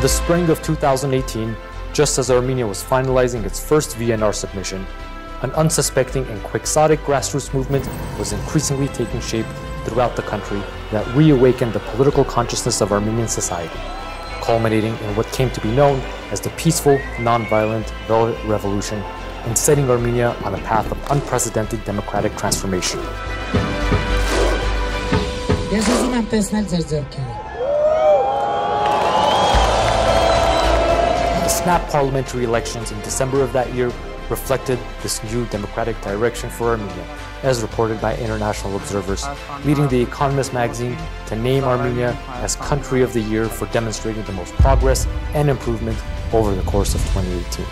the spring of 2018, just as Armenia was finalizing its first VNR submission, an unsuspecting and quixotic grassroots movement was increasingly taking shape throughout the country that reawakened the political consciousness of Armenian society, culminating in what came to be known as the peaceful, non-violent Velvet Revolution and setting Armenia on a path of unprecedented democratic transformation. The snap parliamentary elections in December of that year reflected this new democratic direction for Armenia, as reported by international observers, leading The Economist magazine to name Armenia as Country of the Year for demonstrating the most progress and improvement over the course of 2018.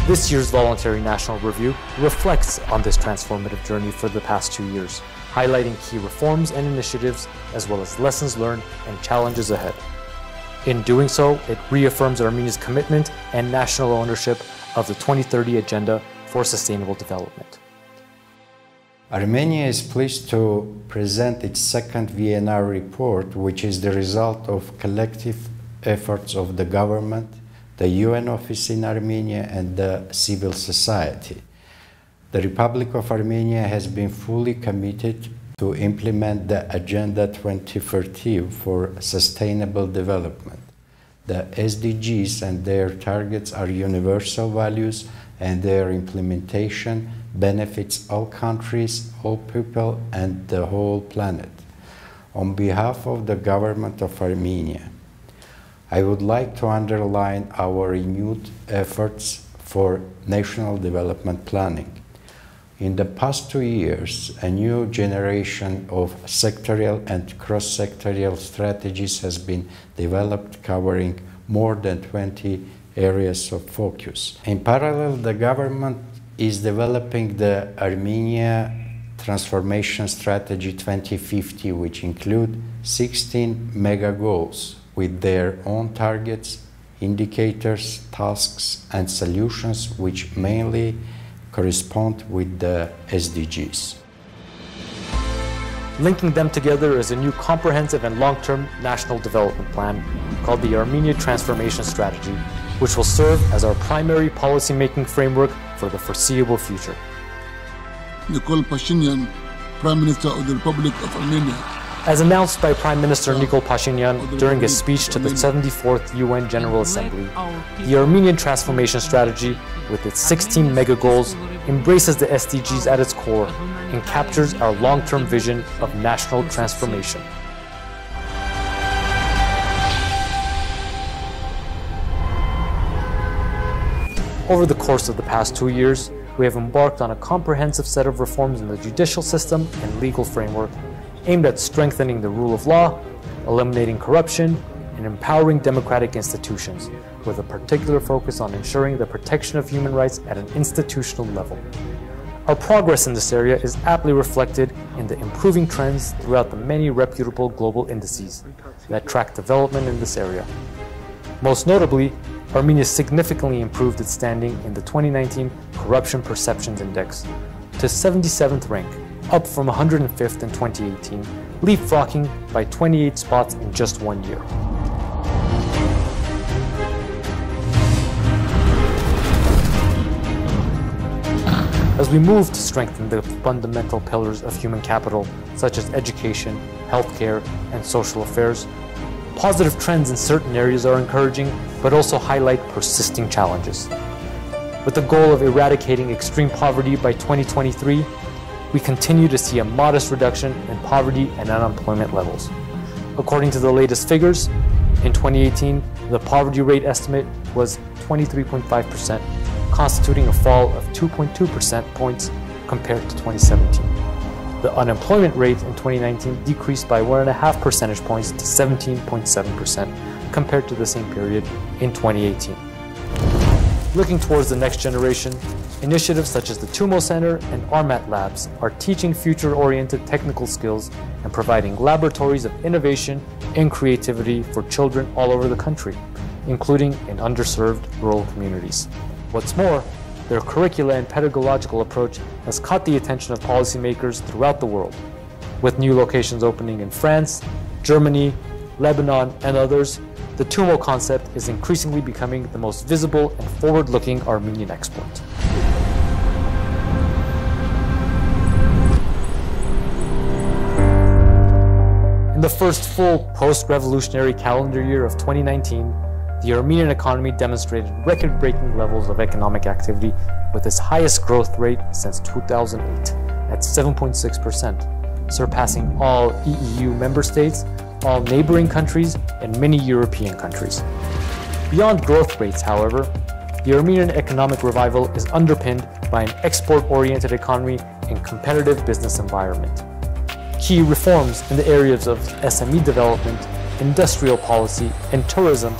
This year's voluntary national review reflects on this transformative journey for the past 2 years, highlighting key reforms and initiatives, as well as lessons learned and challenges ahead. In doing so, it reaffirms Armenia's commitment and national ownership of the 2030 Agenda for Sustainable Development. Armenia is pleased to present its second VNR report, which is the result of collective efforts of the government, the UN office in Armenia, and the civil society. The Republic of Armenia has been fully committed to implement the Agenda 2030 for Sustainable Development. The SDGs and their targets are universal values, and their implementation benefits all countries, all people, and the whole planet. On behalf of the government of Armenia, I would like to underline our renewed efforts for national development planning. In the past 2 years, a new generation of sectorial and cross-sectorial strategies has been developed, covering more than 20 areas of focus. In parallel, the government is developing the Armenia Transformation Strategy 2050, which include 16 mega goals with their own targets, indicators, tasks, and solutions, which mainly correspond with the SDGs. Linking them together is a new comprehensive and long-term national development plan called the Armenia Transformation Strategy, which will serve as our primary policy-making framework for the foreseeable future. Nikol Pashinyan, Prime Minister of the Republic of Armenia. As announced by Prime Minister Nikol Pashinyan during his speech to the 74th UN General Assembly, the Armenian Transformation Strategy, with its 16 mega goals, embraces the SDGs at its core and captures our long-term vision of national transformation. Over the course of the past 2 years, we have embarked on a comprehensive set of reforms in the judicial system and legal framework aimed at strengthening the rule of law, eliminating corruption, and empowering democratic institutions, with a particular focus on ensuring the protection of human rights at an institutional level. Our progress in this area is aptly reflected in the improving trends throughout the many reputable global indices that track development in this area. Most notably, Armenia significantly improved its standing in the 2019 Corruption Perceptions Index to 77th rank, up from 105th in 2018, leapfrogging by 28 spots in just 1 year. As we move to strengthen the fundamental pillars of human capital, such as education, healthcare, and social affairs, positive trends in certain areas are encouraging, but also highlight persisting challenges. With the goal of eradicating extreme poverty by 2023, we continue to see a modest reduction in poverty and unemployment levels. According to the latest figures, in 2018, the poverty rate estimate was 23.5%, constituting a fall of 2.2 percentage points compared to 2017. The unemployment rate in 2019 decreased by 1.5 percentage points to 17.7% compared to the same period in 2018. Looking towards the next generation, initiatives such as the TUMO Center and RMAT Labs are teaching future-oriented technical skills and providing laboratories of innovation and creativity for children all over the country, including in underserved rural communities. What's more, their curricula and pedagogical approach has caught the attention of policymakers throughout the world, with new locations opening in France, Germany, Lebanon, and others, the Tumo concept is increasingly becoming the most visible and forward-looking Armenian export. In the first full post-revolutionary calendar year of 2019, the Armenian economy demonstrated record-breaking levels of economic activity with its highest growth rate since 2008 at 7.6%, surpassing all EU member states, all neighboring countries, and many European countries. Beyond growth rates, however, the Armenian economic revival is underpinned by an export-oriented economy and competitive business environment. Key reforms in the areas of SME development, industrial policy, and tourism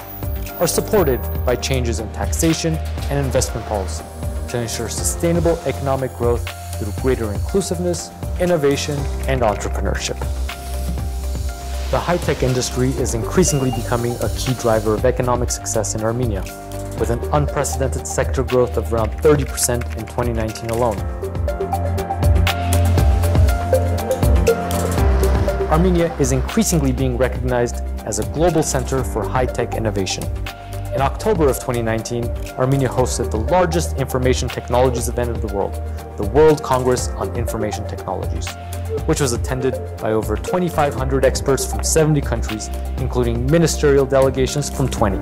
are supported by changes in taxation and investment policy to ensure sustainable economic growth through greater inclusiveness, innovation, and entrepreneurship. The high-tech industry is increasingly becoming a key driver of economic success in Armenia, with an unprecedented sector growth of around 30% in 2019 alone. Armenia is increasingly being recognized as a global center for high-tech innovation. In October of 2019, Armenia hosted the largest information technologies event of the world, the World Congress on Information Technologies, which was attended by over 2,500 experts from 70 countries, including ministerial delegations from 20.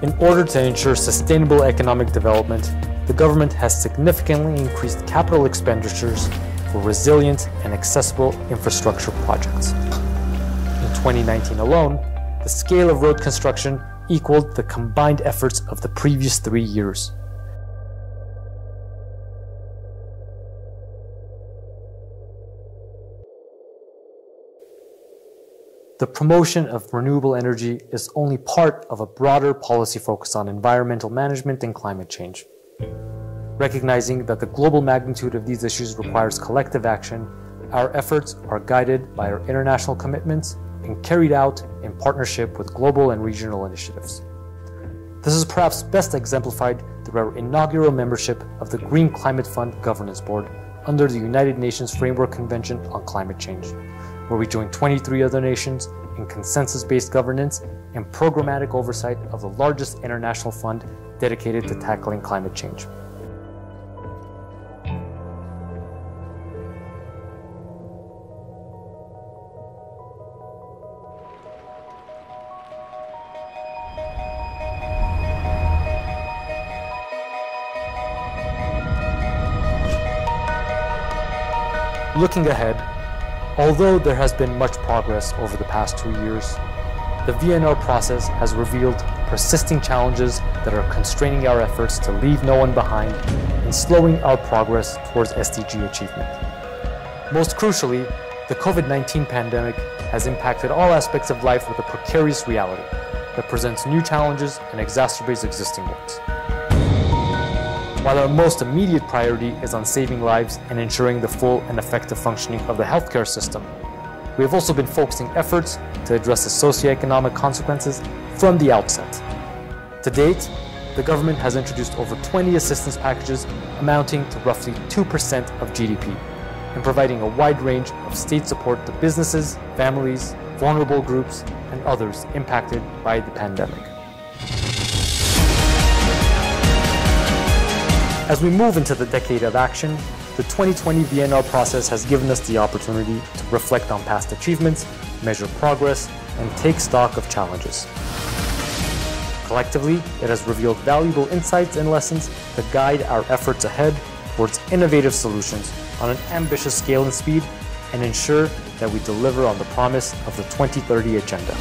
In order to ensure sustainable economic development, the government has significantly increased capital expenditures for resilient and accessible infrastructure projects. In 2019 alone, the scale of road construction equaled the combined efforts of the previous 3 years. The promotion of renewable energy is only part of a broader policy focus on environmental management and climate change. Recognizing that the global magnitude of these issues requires collective action, our efforts are guided by our international commitments and carried out in partnership with global and regional initiatives. This is perhaps best exemplified through our inaugural membership of the Green Climate Fund Governance Board under the United Nations Framework Convention on Climate Change, where we join 23 other nations in consensus-based governance and programmatic oversight of the largest international fund dedicated to tackling climate change. Looking ahead, although there has been much progress over the past 2 years, the VNR process has revealed persisting challenges that are constraining our efforts to leave no one behind and slowing our progress towards SDG achievement. Most crucially, the COVID-19 pandemic has impacted all aspects of life with a precarious reality that presents new challenges and exacerbates existing ones. While our most immediate priority is on saving lives and ensuring the full and effective functioning of the healthcare system, we have also been focusing efforts to address the socioeconomic consequences from the outset. To date, the government has introduced over 20 assistance packages amounting to roughly 2% of GDP and providing a wide range of state support to businesses, families, vulnerable groups, and others impacted by the pandemic. As we move into the decade of action, the 2020 VNR process has given us the opportunity to reflect on past achievements, measure progress, and take stock of challenges. Collectively, it has revealed valuable insights and lessons to guide our efforts ahead towards innovative solutions on an ambitious scale and speed, and ensure that we deliver on the promise of the 2030 Agenda.